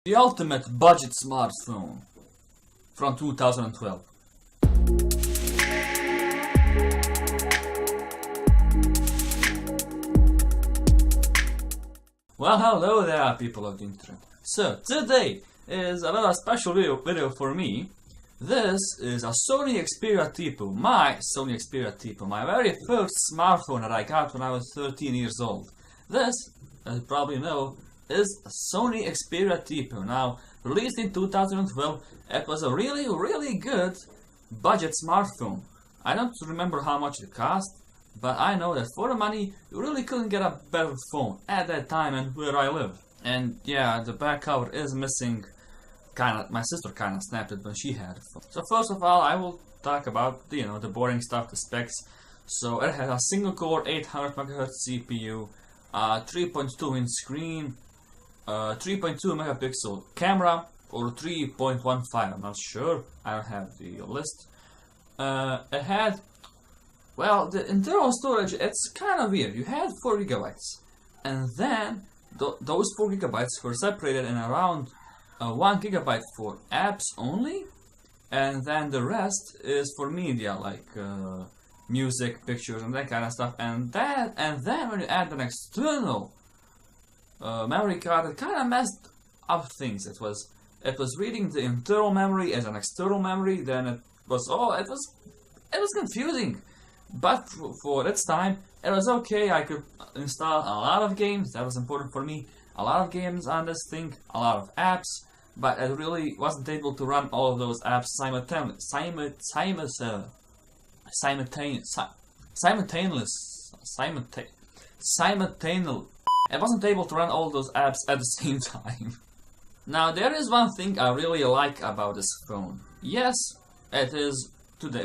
The ultimate budget smartphone from 2012. Well, hello there, people of the internet. So, today is another special video for me. This is a Sony Xperia Tipo, my Sony Xperia Tipo, my very first smartphone that I got when I was 13 years old. This, as you probably know, is a Sony Xperia Tipo. Now, released in 2012, it was a really good budget smartphone. I don't remember how much it cost, but I know that for the money, you really couldn't get a better phone at that time and where I live. And yeah, the back cover is missing. My sister kind of snapped it when she had a phone. So first of all, I will talk about the boring stuff, the specs. So it has a single core 800 MHz CPU, 3.2-inch screen, 3.2 megapixel camera, or 3.15. I'm not sure. I don't have the list. It had, well, the internal storage. It's kind of weird. You had 4 gigabytes, and then those 4 gigabytes were separated in around 1 gigabyte for apps only, and then the rest is for media like music, pictures, and that kind of stuff. And then when you add an external memory card, it kind of messed up things. It was reading the internal memory as an external memory. Then it was confusing. But for its time, it was okay. I could install a lot of games. That was important for me. A lot of games on this thing, a lot of apps. But it really wasn't able to run all of those apps simultaneously. It wasn't able to run all those apps at the same time. Now, there is one thing I really like about this phone. Yes, it is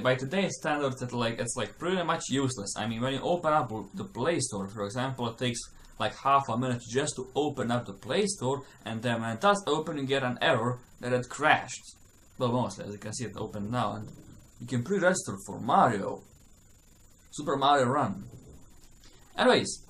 by today's standards, it's like pretty much useless. I mean, when you open up the Play Store, for example, it takes like half a minute just to open up the Play Store, and then when it does open, you get an error that it crashed. Well, mostly, as you can see, it opened now, and you can pre-register for Super Mario Run. Anyways,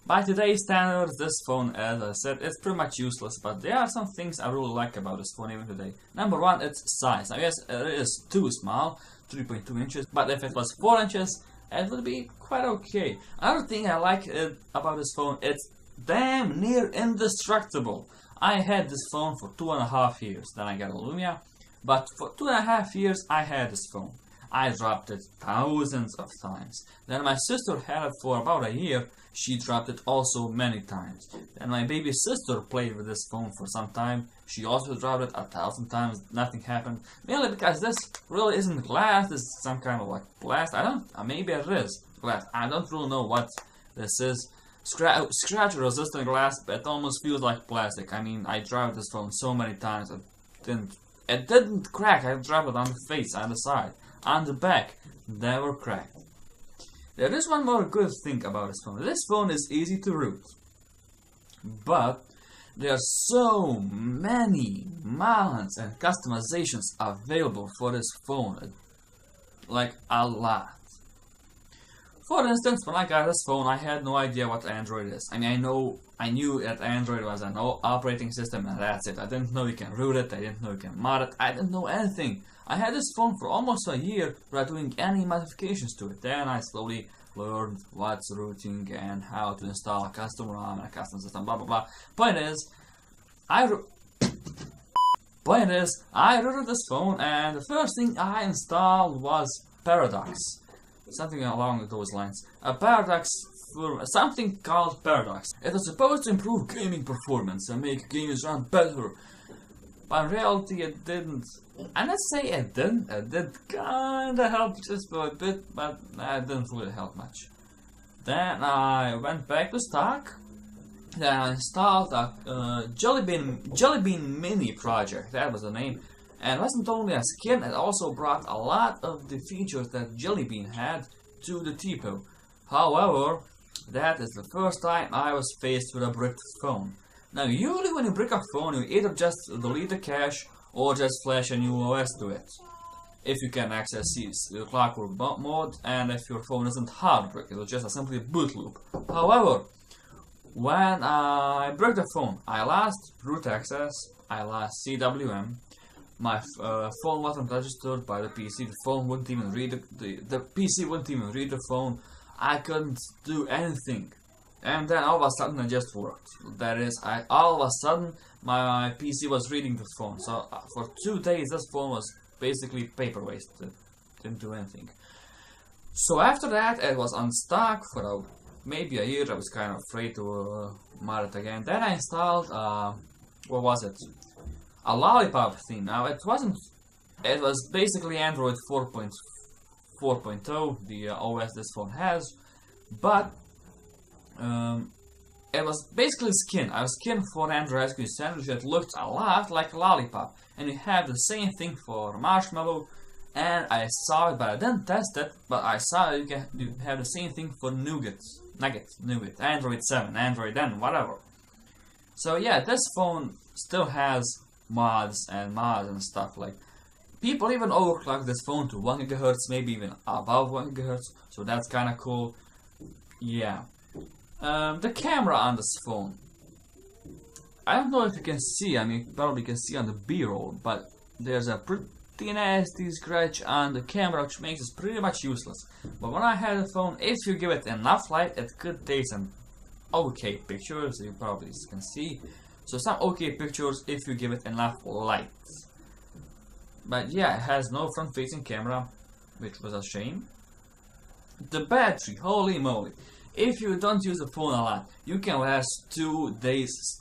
by today's standards, this phone, as I said, is pretty much useless, but there are some things I really like about this phone even today. Number one, its size. Now, yes, it is too small, 3.2 inches, but if it was 4 inches, it would be quite okay. Another thing I like about this phone, it's damn near indestructible. I had this phone for 2.5 years, then I got a Lumia, but for 2.5 years I had this phone. I dropped it thousands of times. Then my sister had it for about a year. She dropped it also many times. Then my baby sister played with this phone for some time. She also dropped it 1,000 times. Nothing happened. Mainly because this really isn't glass. This is some kind of like plastic. Maybe it is glass. I don't really know what this is. Scratch resistant glass, but it almost feels like plastic. I mean, I dropped this phone so many times. It didn't crack. I dropped it on the face, on the side, on the back. Never cracked. There is one more good thing about this phone. This phone is easy to root, but there are so many mods and customizations available for this phone, like a lot. For instance, when I got this phone, I had no idea what Android is. I mean, I knew that Android was an operating system, and that's it. I didn't know you can root it. I didn't know you can mod it. I didn't know anything. I had this phone for almost a year without doing any modifications to it. Then I slowly learned what's rooting and how to install a custom ROM and a custom system, blah blah blah. Point is, I rooted this phone, and the first thing I installed was Paradox. Something along those lines. A Paradox, something called Paradox. It was supposed to improve gaming performance and make games run better. But in reality, it didn't. And let's say it didn't. It did kinda help just for a bit, but it didn't really help much. Then I went back to stock. Then I installed a Jelly Bean Mini project. That was the name. And it wasn't only a skin, it also brought a lot of the features that Jelly Bean had to the Tipo. However, that is the first time I was faced with a bricked phone. Now, usually when you brick a phone, you either just delete the cache or just flash a new OS to it, if you can access the clockwork mode, and if your phone isn't hard brick, it was just simply a boot loop. However, when I broke the phone, I lost root access, I lost CWM. My phone wasn't registered by the PC. The phone wouldn't even read the PC wouldn't even read the phone. I couldn't do anything. And then all of a sudden it just worked. That is, all of a sudden my PC was reading the phone. So for 2 days this phone was basically paper waste. It didn't do anything. So after that it was unstuck for maybe a year. I was kind of afraid to mod it again. Then I installed what was it? A Lollipop theme. Now it wasn't. It was basically Android 4.0, the OS this phone has, but it was basically skin. I was skin for Android SQ sandwich that looked a lot like Lollipop, and you have the same thing for Marshmallow. And I saw it, but I didn't test it. But I saw you have the same thing for Nougat, Android 7, Android N, whatever. So yeah, this phone still has mods and stuff. Like, people even overclock this phone to 1 GHz, maybe even above 1 GHz. So that's kind of cool. Yeah. The camera on this phone, I don't know if you can see. I mean, you probably can see on the B-roll, but there's a pretty nasty scratch on the camera, which makes it pretty much useless. But when I had the phone, if you give it enough light, it could take some okay pictures. You probably can see. So some okay pictures if you give it enough light. But yeah, it has no front-facing camera, which was a shame. The battery, holy moly! If you don't use the phone a lot, you can last 2 days.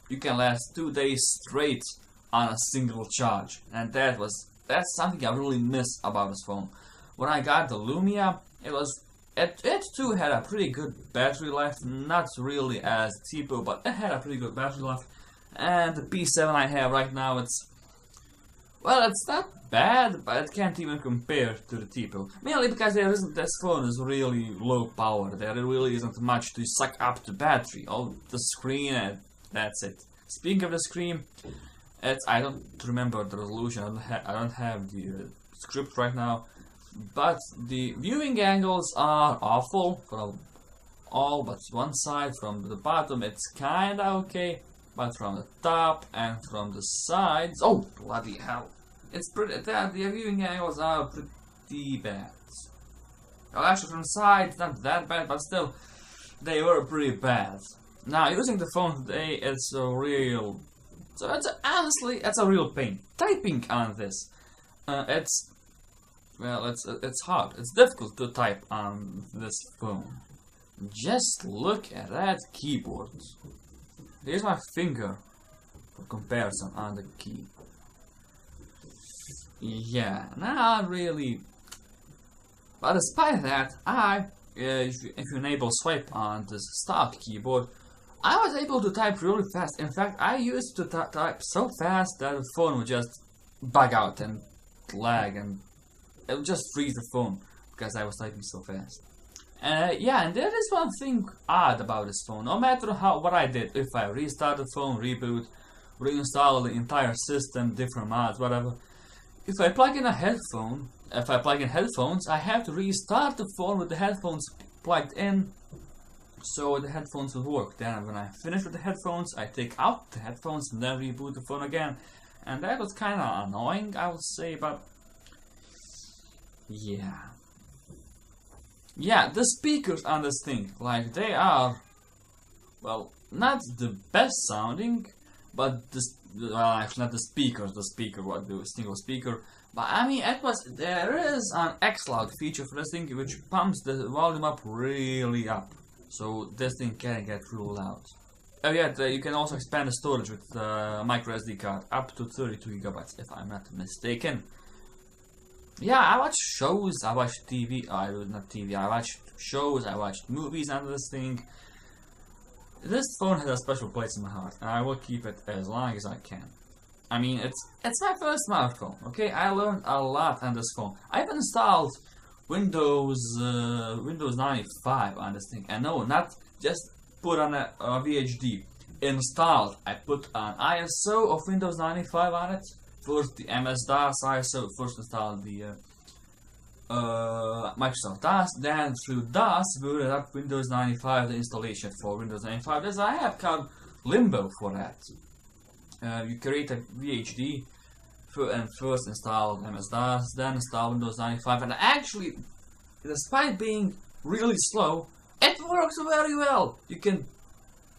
You can last 2 days straight on a single charge, and that's something I really miss about this phone. When I got the Lumia, it too had a pretty good battery life, not really as Tipo, but it had a pretty good battery life. And the P7 I have right now, it's not bad, but it can't even compare to the Tipo. Mainly because this phone is really low power. There really isn't much to suck up the battery. Oh, the screen, and that's it. Speaking of the screen, I don't remember the resolution. I don't have the script right now, but the viewing angles are awful from all but one side. From the bottom, it's kinda okay, but from the top and from the sides, oh bloody hell! It's pretty. The viewing angles are pretty bad. Well, actually, from the side, it's not that bad, but still, they were pretty bad. Now, using the phone today, it's a real. So honestly, it's a real pain. Typing on this, it's hard. It's difficult to type on this phone. Just look at that keyboard. Here's my finger for comparison on the key. Yeah, not really. But despite that, if you enable swipe on this stock keyboard, I was able to type really fast. In fact, I used to type so fast that the phone would just bug out and lag, and it would just freeze the phone because I was typing so fast. Yeah, and there is one thing odd about this phone. No matter what I did, if I restart the phone, reboot, reinstall the entire system, different mods, whatever. If I plug in headphones, I have to restart the phone with the headphones plugged in, so the headphones will work. Then when I finish with the headphones, I take out the headphones and then reboot the phone again. And that was kind of annoying, I would say, but yeah. Yeah, the speakers on this thing, like, they are, well, not the best sounding, but well, actually not the speaker, what the single speaker. But I mean, there is an X-Loud feature for this thing which pumps the volume up really up. So this thing can get real loud. Oh yeah, you can also expand the storage with micro SD card up to 32 GB if I'm not mistaken. Yeah, I watch shows, I watch TV, I watch shows, I watch movies on this thing. This phone has a special place in my heart, and I will keep it as long as I can. I mean, it's my first smartphone, okay? I learned a lot on this phone. I've installed Windows 95 on this thing, and no, not just put on a VHD. Installed, I put an ISO of Windows 95 on it. First the MS-DOS ISO, first installed the Microsoft DOS, then through DOS booted up Windows 95, the installation for Windows 95. There's an app called Limbo for that. You create a VHD and first install MS-DOS, then install Windows 95, and actually, despite being really slow, it works very well. You can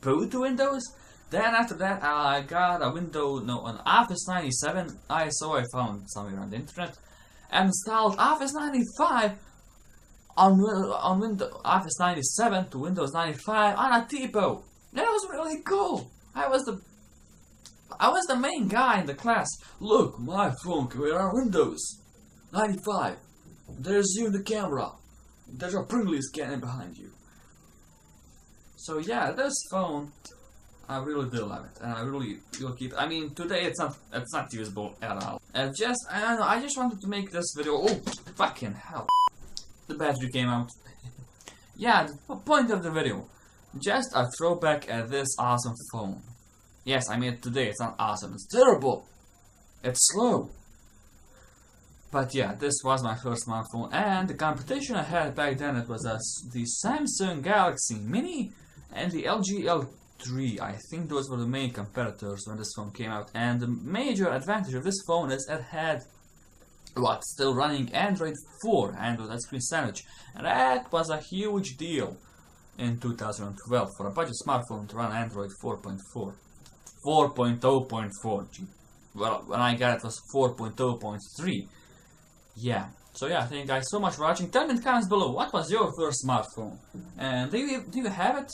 boot to Windows. Then after that, I got a an Office 97 ISO I found somewhere on the internet, and installed Office 95 on Windows Office 97 to Windows 95 on a Tipo. That was really cool. I was the main guy in the class. Look, my phone can run Windows 95. There's you in the camera. There's a Pringley scanning behind you. So yeah, this phone, I really do love it, and I really will keep. I mean, today it's not usable at all. I don't know. I just wanted to make this video. Oh, fucking hell! The battery came out. Yeah, the point of the video, just a throwback at this awesome phone. Yes, I mean today it's not awesome. It's terrible. It's slow. But yeah, this was my first smartphone, and the competition I had back then, it was the Samsung Galaxy Mini and the LG L3. I think those were the main competitors when this phone came out. And the major advantage of this phone is it had still running Android 4, Android touchscreen sandwich, and that was a huge deal in 2012 for a budget smartphone to run Android 4.4. 4.0.4. Well, when I got it was 4.0.3. Yeah. So yeah, thank you guys so much for watching. Tell me in the comments below, what was your first smartphone? And do you have it?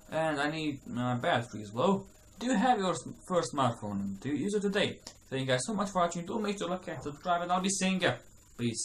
And I need battery is low. Do you have your first smartphone? Do you use it today? Thank you guys so much for watching. Do make sure to like and subscribe, and I'll be seeing you. Peace.